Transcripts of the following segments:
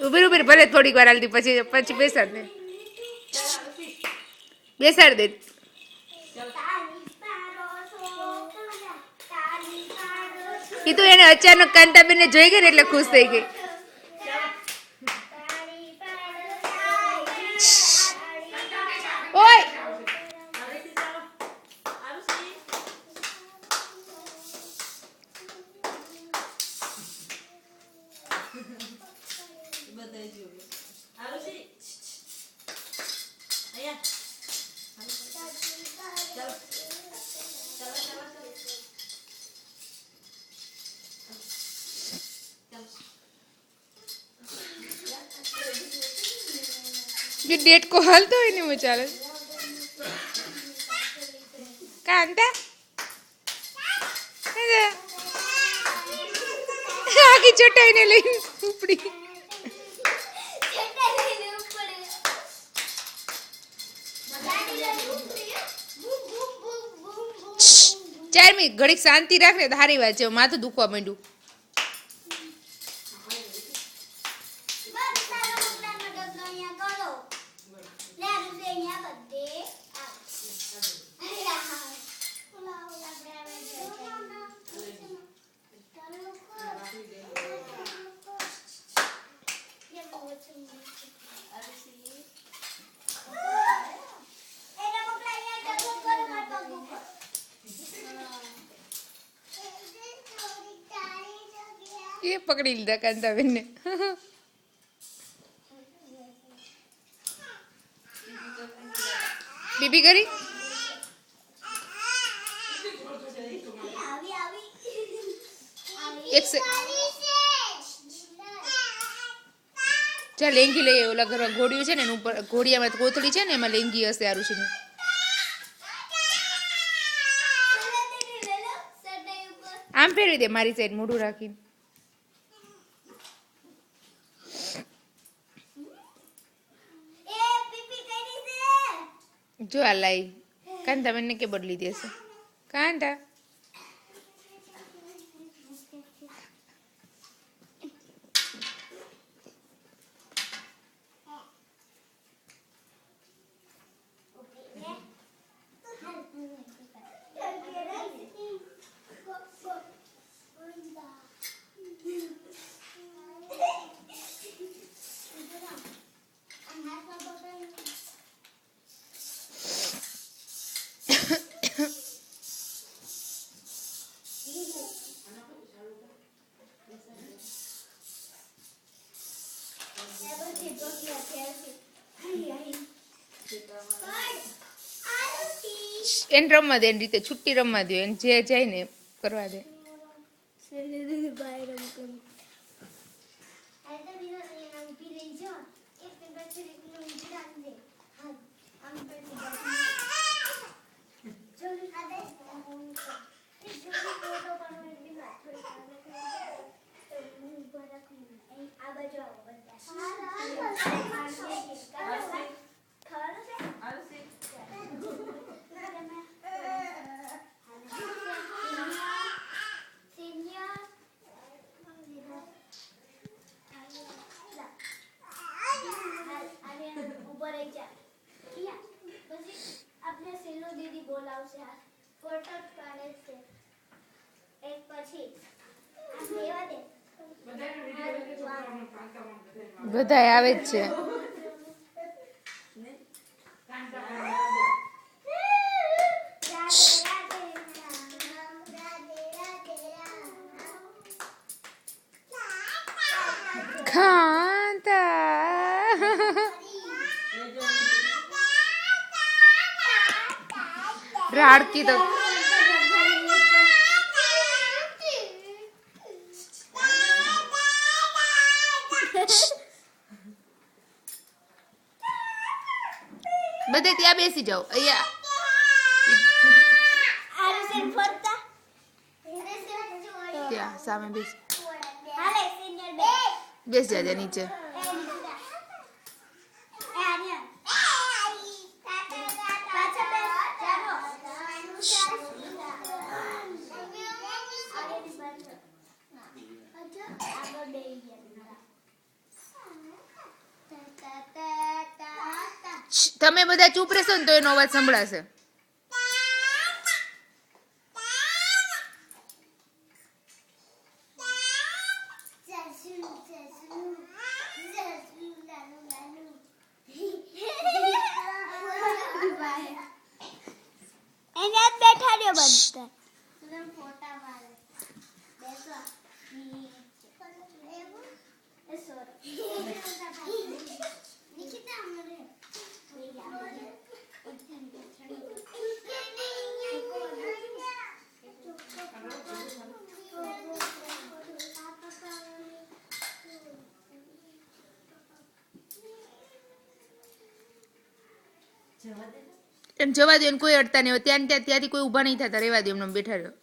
ઉભી ભલે થોડીક વાર હાલતી પછી બેસાડ દે. બેસાડ દે. એ તો એને અચાનક કાંતાબેન ને જોઈ ગઈ ને એટલે ખુશ થઈ ગઈ. ઓય ये डेट को हल तो ही नहीं चाले कांता आगे चटाई ने ले उपड़ी चार मिनट घड़ी शांति राख ने धारी बात है माथું દુખવા માંડ્યું. ये पकड़ी लीधा कांताबेन ने. बीबी करी एक से ચાલ લેંગી લઈએ. ઓલા ઘરમાં ઘોડિયું છે ને એનું ઉપર ઘોડિયામાં કોથળી છે ને એમાં લેંગી હશે આરુષીની. આમ ફેરવી દે મારી સાઈડ મોઢું રાખીને. જો આ લાઈ કાંતાબેન ને કે બદલી દેશે. કાંતા એને રમવા દે એની રીતે છુટ્ટી રમવા દે એને જે જાય ને કરવા દે. બધા આવે જ છે. રાડતી તો બધે ત્યાં બેસી જાઓ. અહીંયા ત્યાં સામે બેસ જા નીચે. તમે બધા ચૂપ રહેશો ને તો એનો અવાજ સંભળાશે. બેઠા રહ્યો બધા ફોટા વાળે બેસો નિકિતા અમરે એમ જવા દો, એને કોઈ અડતા નહીં. ત્યાંથી કોઈ ઊભા નહીં થતા, રહેવા દો, એમને બેઠા રહ્યો.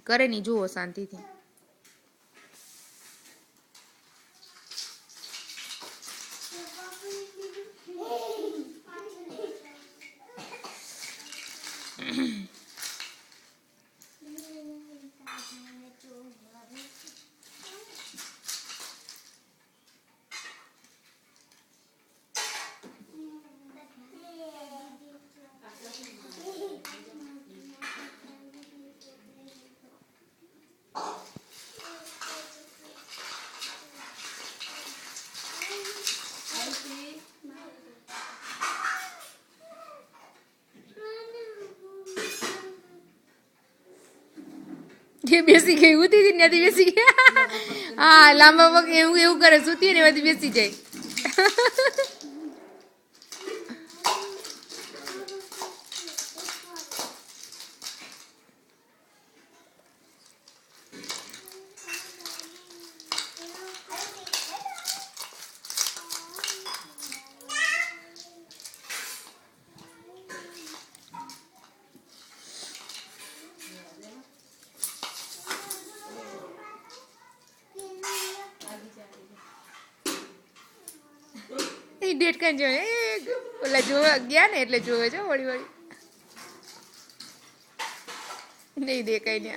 કરે નહીં, જુઓ શાંતિથી. એ બેસી ગઈ, ઉતી હતી ત્યાંથી બેસી ગયા. હા, લાંબા પગ એવું એવું કરે, સુતી ને એમાંથી બેસી જાય. ડેટ કાંઈ જોવે, ઓલા જોવા ગયા ને એટલે જોવે છે વળી વળી. નહીં દેખાય ને.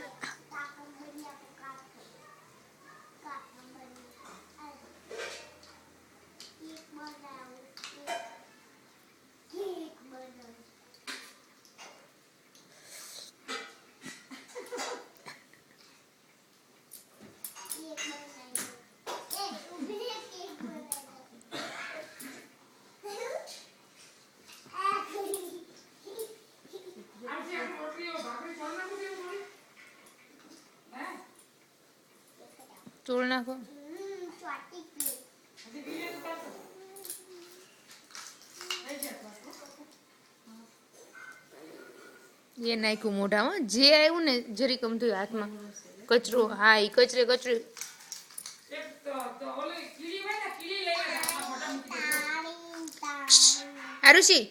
ચોળ નાખો. એ નાખ્યું મોઢામાં, જે આવ્યું ને જરી કમતું હાથમાં કચરો. હા, એ કચરે કચરે. આરુષી,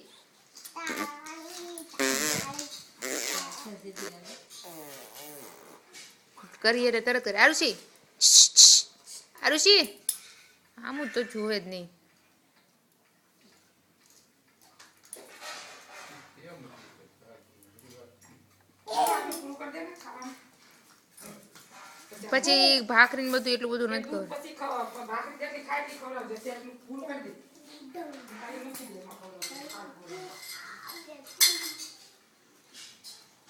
કરીએ રે તરત કરે. આરુષી, આરુષી, આમ તો જોવે જ નહીં. પછી ભાખરી બધું એટલું બધું નથી ખબર.